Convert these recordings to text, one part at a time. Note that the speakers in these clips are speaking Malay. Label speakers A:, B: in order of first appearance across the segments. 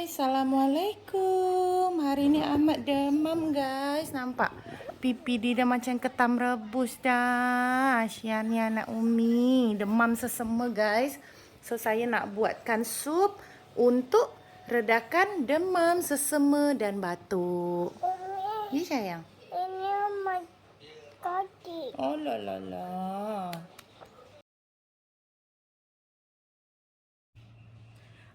A: Guys, Assalamualaikum. Hari ni Ahmad demam guys. Nampak pipi dia dah macam ketam rebus dah. Sian ni anak Umi. Demam sesama guys. So saya nak buatkan sup untuk redakan demam, sesama dan batuk. Ya sayang?
B: Ini mak kaki.
A: Oh la la la.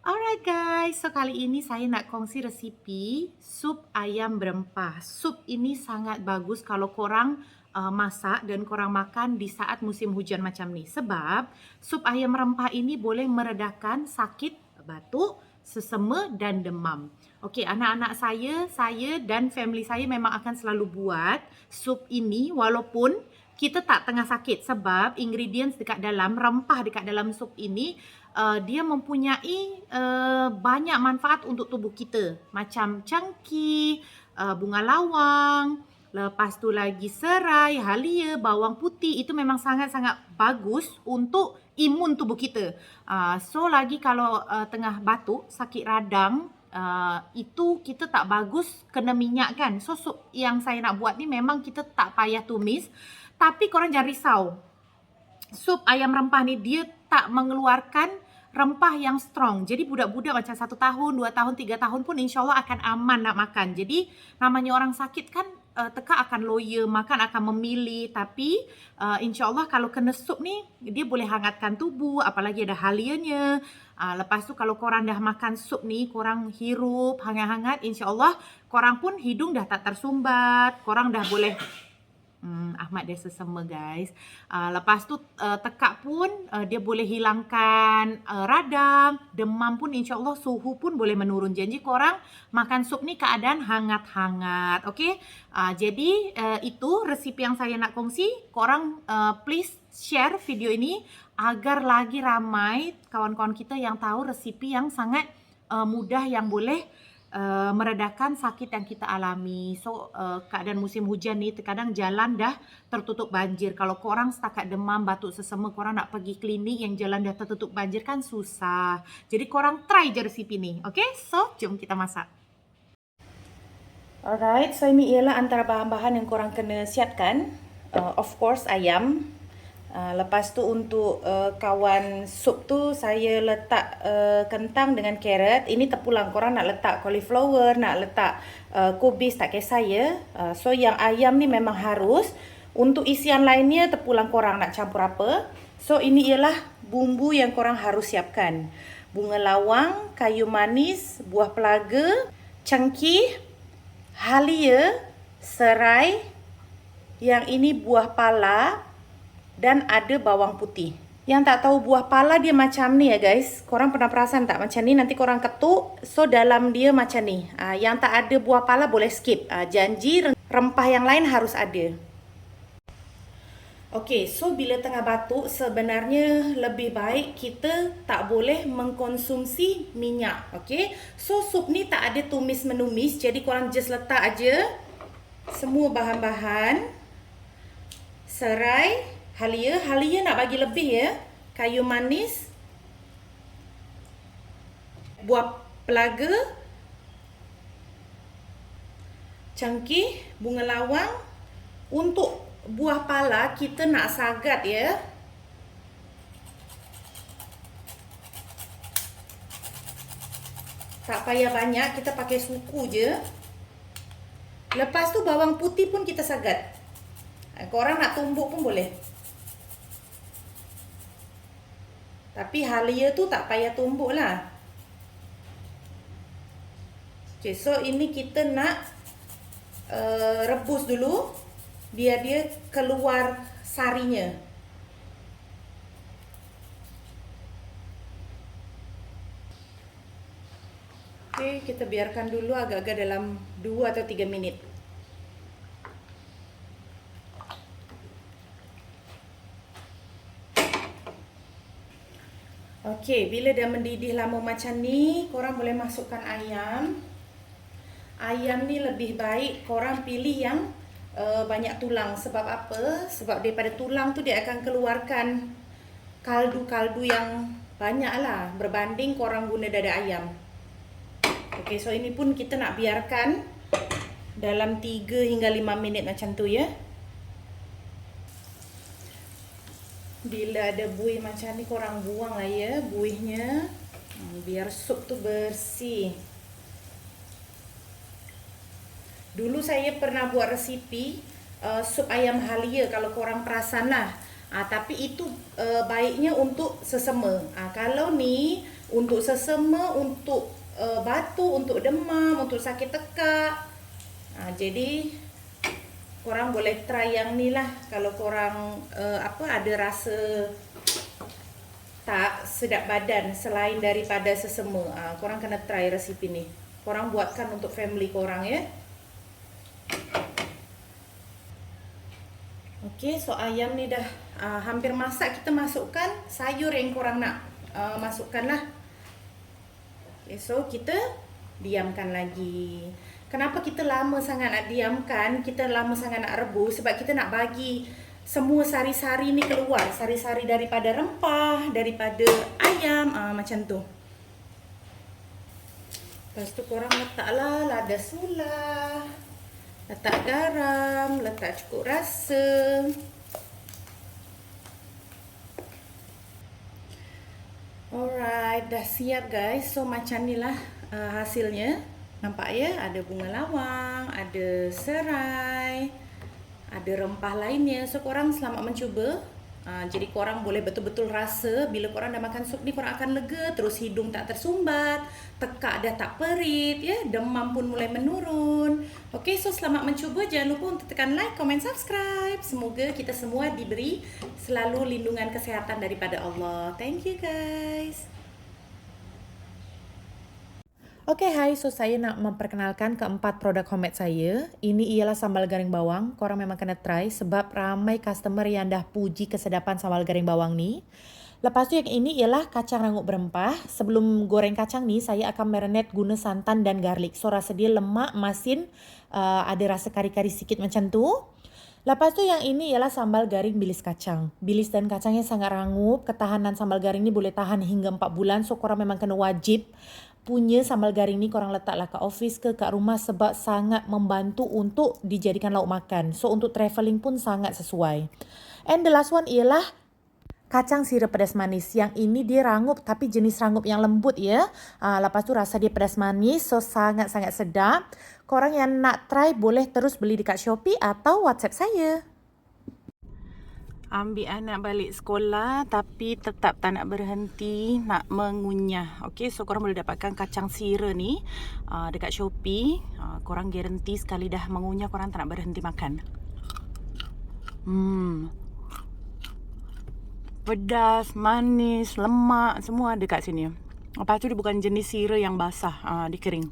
A: Alright guys, so kali ini saya nak kongsi resipi sup ayam berempah. Sup ini sangat bagus kalau korang masak dan korang makan di saat musim hujan macam ni. Sebab sup ayam rempah ini boleh meredakan sakit batuk, sesama dan demam. Okey, anak-anak saya dan family saya memang akan selalu buat sup ini walaupun kita tak tengah sakit sebab ingredients dekat dalam, rempah dekat dalam sup ini dia mempunyai banyak manfaat untuk tubuh kita. Macam cangkih, bunga lawang, lepas tu lagi serai, halia, bawang putih. Itu memang sangat-sangat bagus untuk imun tubuh kita. So lagi kalau tengah batuk, sakit radang, itu kita tak bagus kena minyak kan. So sup yang saya nak buat ni memang kita tak payah tumis. Tapi korang jangan risau. Sup ayam rempah ni dia tak mengeluarkan rempah yang strong. Jadi budak-budak macam 1 tahun, 2 tahun, 3 tahun pun insyaAllah akan aman nak makan. Jadi namanya orang sakit kan tekak akan loya, makan akan memilih. Tapi insyaAllah kalau kena sup ni dia boleh hangatkan tubuh, apalagi ada halianya. Lepas tu kalau korang dah makan sup ni, korang hirup hangat-hangat, insyaAllah korang pun hidung dah tak tersumbat. Korang dah boleh Ahmad dia sesama guys. Lepas tu tekak pun dia boleh hilangkan radang, demam pun insyaAllah suhu pun boleh menurun. Janji korang makan sup ni keadaan hangat-hangat. Okay? Jadi itu resipi yang saya nak kongsi. Korang please share video ini agar lagi ramai kawan-kawan kita yang tahu resipi yang sangat mudah yang boleh meredakan sakit yang kita alami. So keadaan musim hujan ni terkadang jalan dah tertutup banjir. Kalau korang setakat demam, batuk sesama, korang nak pergi klinik yang jalan dah tertutup banjir kan susah. Jadi korang try je resipi ni. Okay, so jom kita masak. Alright, so ini ialah antara bahan-bahan yang korang kena siapkan. Of course ayam. Lepas tu untuk kawan sup tu saya letak kentang dengan carrot. Ini terpulang, korang nak letak cauliflower, nak letak kubis, tak kisah ya. So yang ayam ni memang harus. Untuk isian lainnya terpulang korang nak campur apa. So ini ialah bumbu yang korang harus siapkan. Bunga lawang, kayu manis, buah pelaga, cangkih, halia, serai. Yang ini buah pala. Dan ada bawang putih. Yang tak tahu buah pala dia macam ni ya guys. Korang pernah perasan tak macam ni? Nanti korang ketuk. So dalam dia macam ni. Yang tak ada buah pala boleh skip. Janji rempah yang lain harus ada. Okey, so bila tengah batuk sebenarnya lebih baik kita tak boleh mengkonsumsi minyak. Okey. So sup ni tak ada tumis menumis. Jadi korang just letak aja semua bahan-bahan. Serai, halia nak bagi lebih ya. Kayu manis, buah pelaga, cangkih, bunga lawang. Untuk buah pala kita nak sagat ya. Tak payah banyak, kita pakai suku je. Lepas tu bawang putih pun kita sagat. Korang nak tumbuk pun boleh. Tapi halia tu tak payah tumbuk lah. Okay, so ini kita nak rebus dulu. Biar dia keluar sarinya. Okay, kita biarkan dulu agak-agak dalam 2 atau 3 minit. Okey, bila dah mendidih lama macam ni, korang boleh masukkan ayam. Ayam ni lebih baik korang pilih yang banyak tulang. Sebab apa? Sebab daripada tulang tu dia akan keluarkan kaldu-kaldu yang banyak lah berbanding korang guna dada ayam. Okey, so ini pun kita nak biarkan dalam 3 hingga 5 minit macam tu ya. Bila ada buih macam ni korang buang lah ya buihnya. Biar sup tu bersih. Dulu saya pernah buat resipi sup ayam halia kalau korang perasan lah. Tapi itu baiknya untuk sesama. Kalau ni untuk sesama, untuk batuk, untuk demam, untuk sakit tekak. Jadi korang boleh try yang ni lah. Kalau korang ada rasa tak sedap badan selain daripada sesama, korang kena try resipi ni. Korang buatkan untuk family korang ya. Okey, so ayam ni dah hampir masak. Kita masukkan sayur yang korang nak masukkan lah. Okay, so kita diamkan lagi. Kenapa kita lama sangat nak diamkan, kita lama sangat nak rebus? Sebab kita nak bagi semua sari-sari ni keluar. Sari-sari daripada rempah, daripada ayam, macam tu. Lepas tu korang letaklah lada sula, letak garam, letak cukup rasa. Alright, dah siap guys. So macam ni lah hasilnya. Nampak ya, ada bunga lawang, ada serai, ada rempah lainnya. So korang selamat mencuba. Jadi korang boleh betul-betul rasa bila korang dah makan sup ni korang akan lega, terus hidung tak tersumbat, tekak dah tak perit ya, demam pun mulai menurun. Okey, so selamat mencuba. Jangan lupa untuk tekan like, komen, subscribe. Semoga kita semua diberi selalu lindungan kesihatan daripada Allah. Thank you guys. Okay, hai. So, saya nak memperkenalkan keempat produk homemade saya. Ini ialah sambal garing bawang. Korang memang kena try sebab ramai customer yang dah puji kesedapan sambal garing bawang ni. Lepas tu yang ini ialah kacang rangup berempah. Sebelum goreng kacang ni, saya akan marinate guna santan dan garlic. So, rasa dia lemak, masin, ada rasa kari-kari sikit macam tu. Lepas tu yang ini ialah sambal garing bilis kacang. Bilis dan kacangnya sangat rangup. Ketahanan sambal garing ni boleh tahan hingga 4 bulan. So, korang memang kena wajib punya sambal garing ni korang letaklah kat office ke kat rumah sebab sangat membantu untuk dijadikan lauk makan. So untuk travelling pun sangat sesuai. And the last one ialah kacang sirap pedas manis. Yang ini dia rangup tapi jenis rangup yang lembut ya. Lepas tu rasa dia pedas manis, so sangat-sangat sedap. Korang yang nak try boleh terus beli dekat Shopee atau WhatsApp saya. Ambil anak balik sekolah tapi tetap tak nak berhenti nak mengunyah. Okey, so korang boleh dapatkan kacang sira ni dekat Shopee. Korang garanti sekali dah mengunyah korang tak nak berhenti makan. Pedas, manis, lemak semua ada kat sini. Lepas tu dia bukan jenis sira yang basah, dia kering.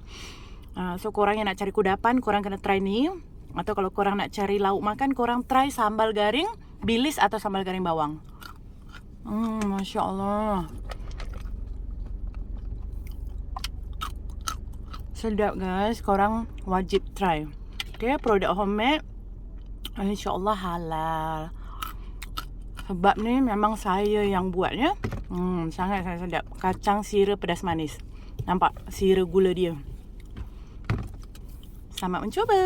A: So korang yang nak cari kudapan korang kena try ni. Atau kalau korang nak cari lauk makan korang try sambal garing bilis atau sambal garing bawang. Masya Allah. Sedap guys, korang wajib try. Okay, produk homemade insya Allah halal. Sebab ni memang saya yang buat ya. Sangat-sangat sedap. Kacang sira pedas manis. Nampak sira gula dia. Selamat mencuba.